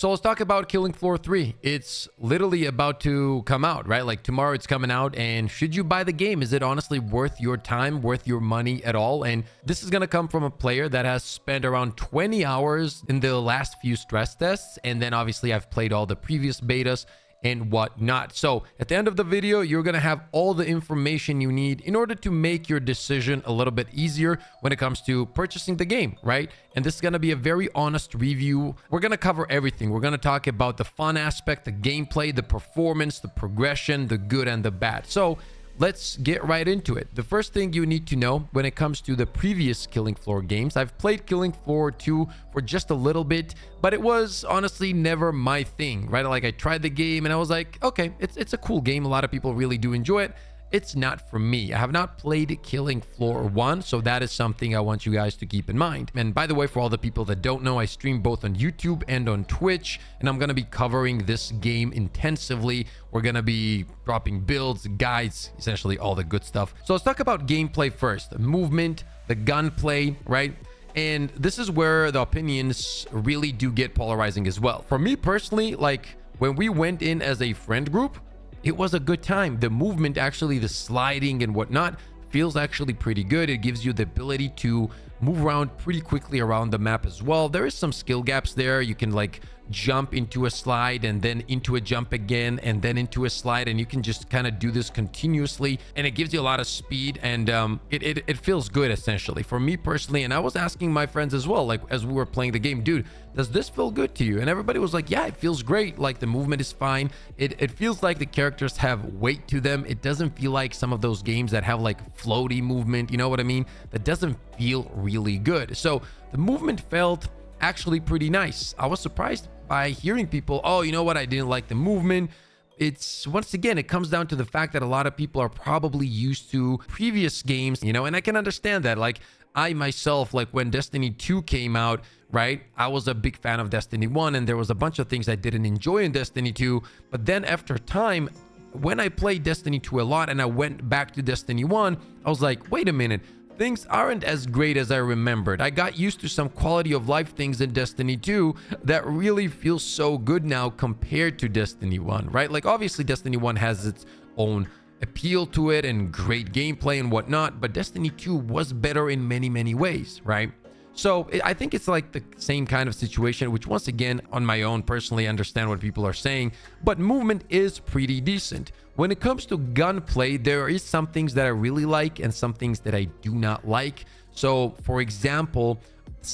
So let's talk about Killing Floor 3. It's literally about to come out, right? Like tomorrow it's coming out, and should you buy the game? Is it honestly worth your time, worth your money at all? And this is going to come from a player that has spent around 20 hours in the last few stress tests, and then obviously I've played all the previous betas and whatnot. So at the end of the video, you're going to have all the information you need in order to make your decision a little bit easier when it comes to purchasing the game, right? And this is going to be a very honest review. We're going to cover everything. We're going to talk about the fun aspect, the gameplay, the performance, the progression, the good and the bad. So let's get right into it. The first thing you need to know when it comes to the previous Killing Floor games, I've played Killing Floor 2 for just a little bit, but it was honestly never my thing, right? Like I tried the game and I was like, okay, it's a cool game. A lot of people really do enjoy it. It's not for me. I have not played Killing Floor 1, so that is something I want you guys to keep in mind. And by the way, for all the people that don't know, I stream both on YouTube and on Twitch, and I'm going to be covering this game intensively. We're going to be dropping builds, guides, essentially all the good stuff. So let's talk about gameplay first. The movement, the gunplay, right? And this is where the opinions really do get polarizing as well. For me personally, like when we went in as a friend group, it was a good time. The movement, actually, the sliding and whatnot, feels actually pretty good. It gives you the ability to move around pretty quickly around the map as well. There is some skill gaps there. You can like jump into a slide and then into a jump again and then into a slide, and you can just kind of do this continuously, and it gives you a lot of speed, and it feels good essentially for me personally. And I was asking my friends as well, like as we were playing the game, dude, does this feel good to you? And everybody was like, yeah, it feels great. Like the movement is fine. It feels like the characters have weight to them. It doesn't feel like some of those games that have like floaty movement, you know what I mean? That doesn't feel really good. So the movement felt actually pretty nice. I was surprised by hearing people, oh, you know what, I didn't like the movement. It's, once again, it comes down to the fact that a lot of people are probably used to previous games, you know, and I can understand that. Like I myself, like when Destiny 2 came out, right, I was a big fan of Destiny 1, and there was a bunch of things I didn't enjoy in Destiny 2, but then after time, when I played Destiny 2 a lot and I went back to Destiny 1, I was like, wait a minute, things aren't as great as I remembered. I got used to some quality of life things in Destiny 2 that really feel so good now compared to Destiny 1, right? Like obviously Destiny 1 has its own appeal to it and great gameplay and whatnot, but Destiny 2 was better in many, many ways, right? So I think it's like the same kind of situation, which once again, on my own, personally understand what people are saying, but movement is pretty decent. When it comes to gunplay, there is some things that I really like and some things that I do not like. So for example,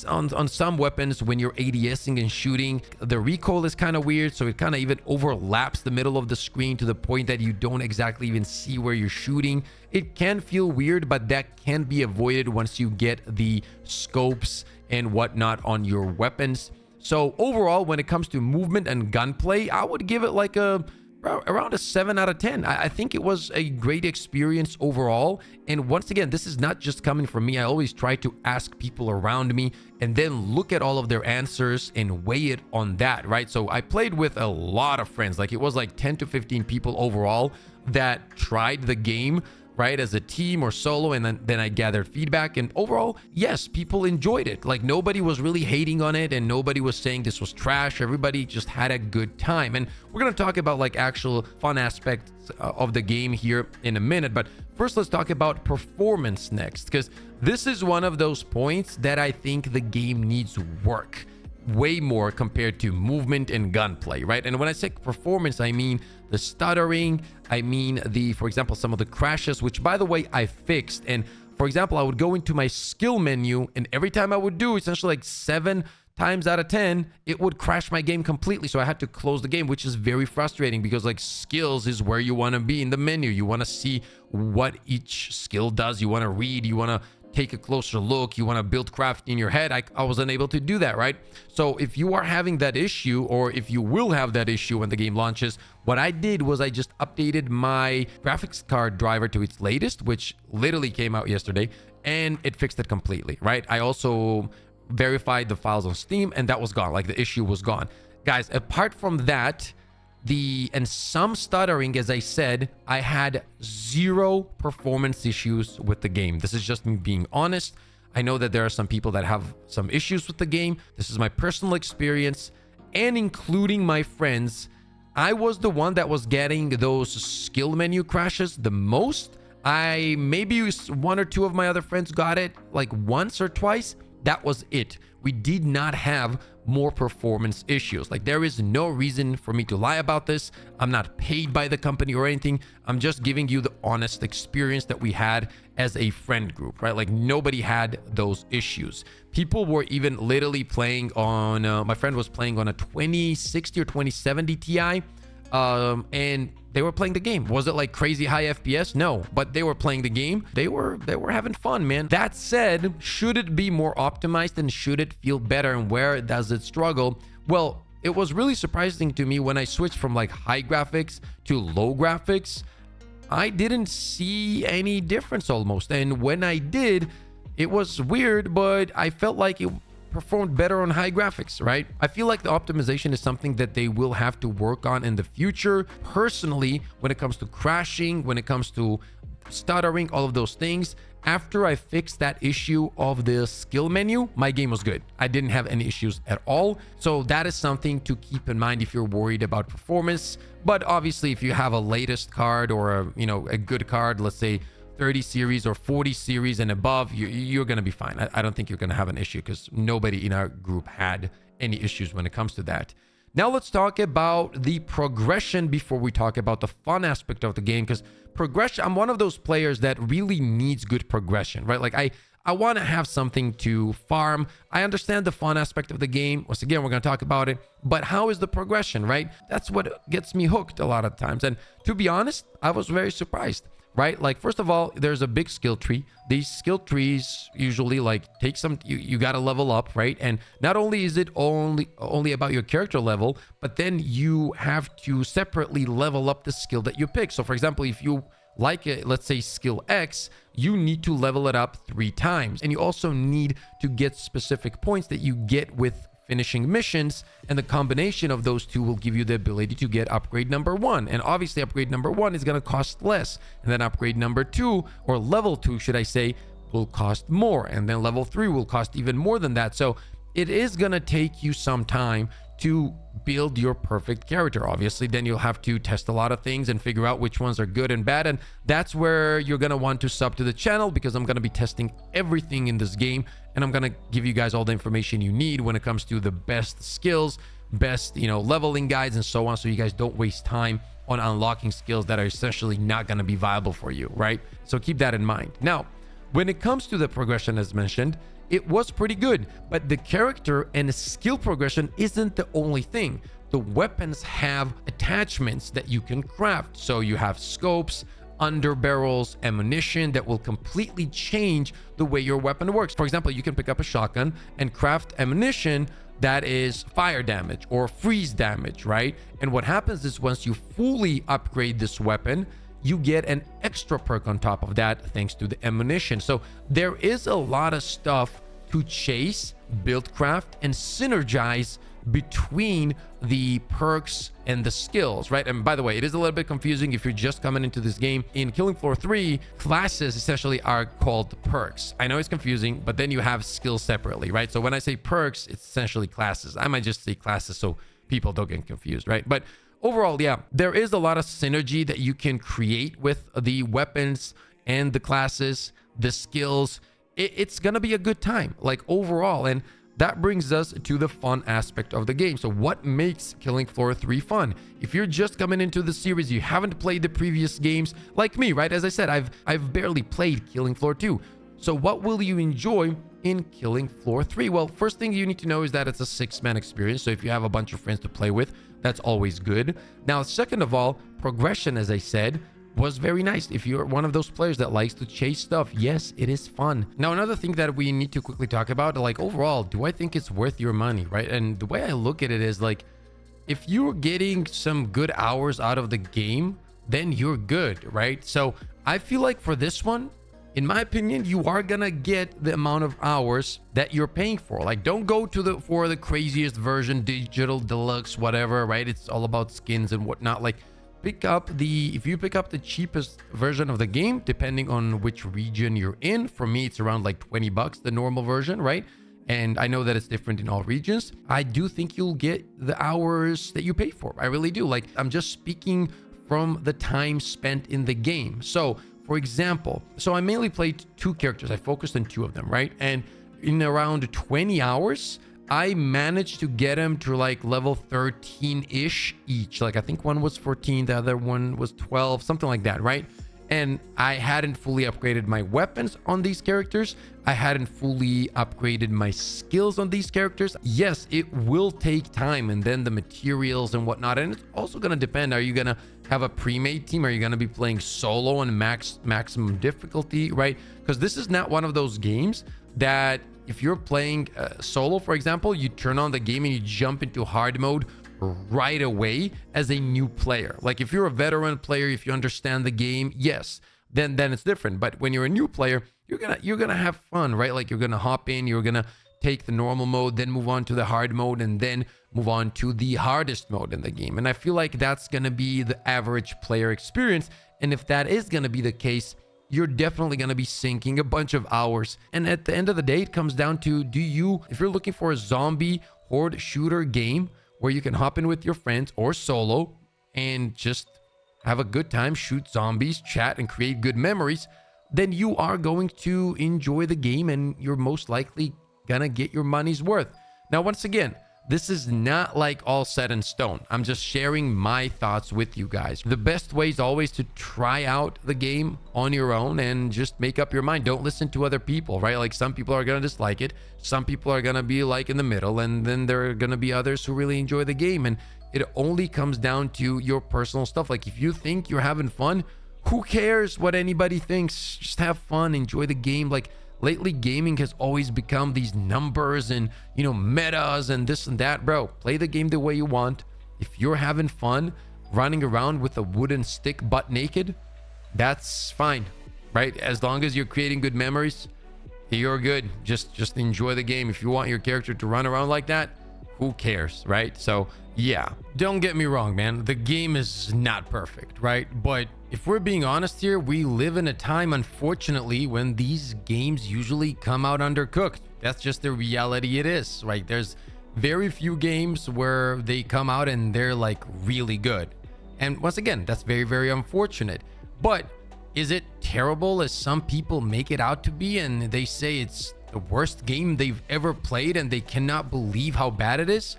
on some weapons, when you're ADSing and shooting, the recoil is kind of weird, so it kind of even overlaps the middle of the screen to the point that you don't exactly even see where you're shooting. It can feel weird, but that can be avoided once you get the scopes and whatnot on your weapons. So overall, when it comes to movement and gunplay, I would give it like around a 7 out of 10. I think it was a great experience overall. And once again, this is not just coming from me. I always try to ask people around me and then look at all of their answers and weigh it on that, right? So I played with a lot of friends. Like it was like 10 to 15 people overall that tried the game, right, as a team or solo, and then I gathered feedback, and overall, yes, people enjoyed it. Like nobody was really hating on it and nobody was saying this was trash. Everybody just had a good time. And we're going to talk about like actual fun aspects of the game here in a minute, but first let's talk about performance next, because this is one of those points that I think the game needs work way more compared to movement and gunplay, right? And when I say performance, I mean the stuttering, I mean for example, some of the crashes, which by the way, I fixed. And for example, I would go into my skill menu, and every time I would do essentially like 7 times out of 10, it would crash my game completely. So I had to close the game, which is very frustrating because like skills is where you want to be in the menu. You want to see what each skill does. You want to read, you want to take a closer look, you want to build craft in your head. I was unable to do that, right? So if you are having that issue, or if you will have that issue when the game launches, what I did was I just updated my graphics card driver to its latest, which literally came out yesterday, and it fixed it completely, right? I also verified the files on Steam, and that was gone. Like the issue was gone. Guys, apart from that, and some stuttering, as I said, I had 0 performance issues with the game. This is just me being honest. I know that there are some people that have some issues with the game. This is my personal experience, and including my friends, I was the one that was getting those skill menu crashes the most. I maybe one or two of my other friends got it like once or twice. That was it. We did not have more performance issues. Like, there is no reason for me to lie about this. I'm not paid by the company or anything. I'm just giving you the honest experience that we had as a friend group, right? Like, nobody had those issues. People were even literally playing on, my friend was playing on a 2060 or 2070 Ti. And they were playing the game. Was it like crazy high FPS? No, but they were playing the game. They were having fun, man. That said, should it be more optimized and should it feel better, and where does it struggle? Well, it was really surprising to me when I switched from like high graphics to low graphics. I didn't see any difference almost. And when I did, it was weird, but I felt like it performed better on high graphics, right? I feel like the optimization is something that they will have to work on in the future. Personally, when it comes to crashing, when it comes to stuttering, all of those things, after I fixed that issue of the skill menu, my game was good. I didn't have any issues at all. So that is something to keep in mind if you're worried about performance. But obviously, if you have a latest card or a good card, let's say 30 series or 40 series and above, you're going to be fine. I don't think you're going to have an issue because nobody in our group had any issues when it comes to that. Now let's talk about the progression before we talk about the fun aspect of the game, because progression, I'm one of those players that really needs good progression, right? Like I want to have something to farm. I understand the fun aspect of the game. Once again, we're going to talk about it, but how is the progression, right? That's what gets me hooked a lot of times. And to be honest, I was very surprised. Right? Like, first of all, there's a big skill tree. These skill trees usually like take some, you got to level up, right? And not only is it only about your character level, but then you have to separately level up the skill that you pick. So for example, if you like it, let's say skill X, you need to level it up 3 times. And you also need to get specific points that you get with finishing missions, and the combination of those two will give you the ability to get upgrade number 1. And obviously upgrade number 1 is going to cost less, and then upgrade number 2, or level 2 should I say, will cost more, and then level 3 will cost even more than that. So it is going to take you some time to build your perfect character. Obviously, then you'll have to test a lot of things and figure out which ones are good and bad, and that's where you're going to want to sub to the channel, because I'm going to be testing everything in this game, and I'm going to give you guys all the information you need when it comes to the best skills, best leveling guides, and so on, so you guys don't waste time on unlocking skills that are essentially not going to be viable for you, right? So keep that in mind. Now, when it comes to the progression, as mentioned, it was pretty good, but the character and skill progression isn't the only thing. The weapons have attachments that you can craft. So you have scopes, underbarrels, ammunition that will completely change the way your weapon works. For example, you can pick up a shotgun and craft ammunition that is fire damage or freeze damage, right? And what happens is once you fully upgrade this weapon, you get an extra perk on top of that thanks to the ammunition. So there is a lot of stuff to chase, build, craft, and synergize between the perks and the skills, right? And by the way, it is a little bit confusing if you're just coming into this game. In Killing Floor 3, classes essentially are called perks. I know it's confusing, but then you have skills separately, right? So when I say perks, it's essentially classes. I might just say classes so people don't get confused, right? But overall, yeah, there is a lot of synergy that you can create with the weapons and the classes, the skills. It's gonna be a good time, like overall. And that brings us to the fun aspect of the game. So what makes Killing Floor 3 fun? If you're just coming into the series, you haven't played the previous games, like me, right? As I said, I've barely played Killing Floor 2. So what will you enjoy in Killing Floor 3? Well, first thing you need to know is that it's a 6-man experience. So if you have a bunch of friends to play with, that's always good. Now, second of all, progression, as I said, was very nice. If you're one of those players that likes to chase stuff, yes, it is fun. Now, another thing that we need to quickly talk about, like overall, do I think it's worth your money, right? And the way I look at it is like, if you're getting some good hours out of the game, then you're good, right? So I feel like for this one, in my opinion, you are gonna get the amount of hours that you're paying for. Like, don't go to for the craziest version, digital deluxe, whatever, right? It's all about skins and whatnot. Like, if you pick up the cheapest version of the game, depending on which region you're in, for me it's around like $20, the normal version, right? and I know that it's different in all regions, I do think you'll get the hours that you pay for. I really do. Like, I'm just speaking from the time spent in the game. So for example, so I mainly played 2 characters. I focused on 2 of them, right? And in around 20 hours, I managed to get them to like level 13-ish each. Like, I think one was 14, the other one was 12, something like that, right? And I hadn't fully upgraded my weapons on these characters. I hadn't fully upgraded my skills on these characters. Yes, it will take time, and then the materials and whatnot. And it's also going to depend. Are you going to have a pre-made team? Are you going to be playing solo on maximum difficulty, right? Because this is not one of those games that if you're playing solo, for example, you turn on the game and you jump into hard mode right away as a new player. Like, if you're a veteran player, if you understand the game, yes, then it's different. But when you're a new player, you're gonna have fun, right? Like, you're gonna hop in, you're gonna take the normal mode, then move on to the hard mode, and then move on to the hardest mode in the game. And I feel like that's gonna be the average player experience. And if that is gonna be the case, you're definitely going to be sinking a bunch of hours. And at the end of the day, it comes down to, if you're looking for a zombie horde shooter game where you can hop in with your friends or solo and just have a good time, shoot zombies, chat, and create good memories, then you are going to enjoy the game and you're most likely going to get your money's worth. Now, once again, this is not like all set in stone. I'm just sharing my thoughts with you guys. The best way is always to try out the game on your own and just make up your mind. Don't listen to other people, right? Like, some people are going to dislike it. Some people are going to be like in the middle, and then there are going to be others who really enjoy the game. And it only comes down to your personal stuff. Like, if you think you're having fun, who cares what anybody thinks? Just have fun, enjoy the game. Like, lately, gaming has always become these numbers and, metas and this and that. Bro, play the game the way you want. If you're having fun running around with a wooden stick butt naked, that's fine, right? As long as you're creating good memories, you're good. Just enjoy the game. If you want your character to run around like that, who cares, right? So yeah, don't get me wrong, man. The game is not perfect, right? But if we're being honest here, we live in a time, unfortunately, when these games usually come out undercooked. That's just the reality it is, right? There's very few games where they come out and they're like really good. And once again, that's very, very unfortunate. But is it terrible as some people make it out to be, and they say it's the worst game they've ever played and they cannot believe how bad it is?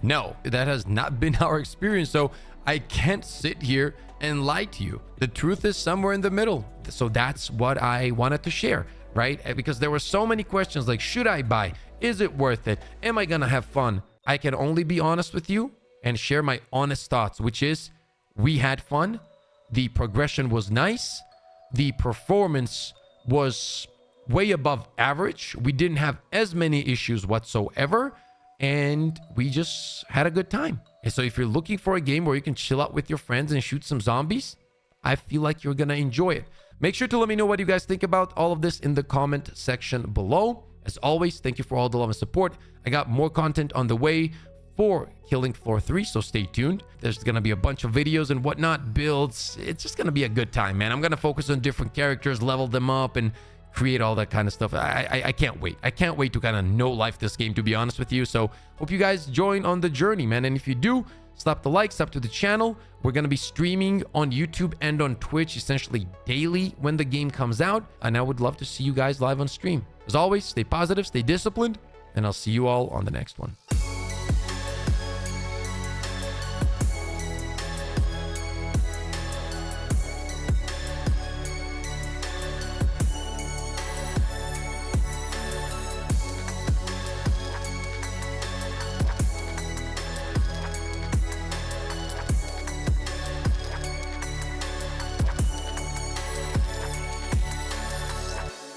No, that has not been our experience. So I can't sit here and lie to you. The truth is somewhere in the middle. So that's what I wanted to share, right? Because there were so many questions like, should I buy? Is it worth it? Am I gonna have fun? I can only be honest with you and share my honest thoughts, which is, we had fun. The progression was nice. The performance was way above average. We didn't have as many issues whatsoever, and we just had a good time. And so if you're looking for a game where you can chill out with your friends and shoot some zombies, I feel like you're gonna enjoy it. Make sure to let me know what you guys think about all of this in the comment section below. As always, thank you for all the love and support. I got more content on the way for Killing Floor 3, so stay tuned. There's gonna be a bunch of videos and whatnot, builds. It's just gonna be a good time, man. I'm gonna focus on different characters, level them up, and create all that kind of stuff. I can't wait. I can't wait to kind of know life this game, to be honest with you. So hope you guys join on the journey, man. And if you do, slap the like, sub to the channel. We're going to be streaming on YouTube and on Twitch essentially daily when the game comes out. And I would love to see you guys live on stream. As always, stay positive, stay disciplined, and I'll see you all on the next one.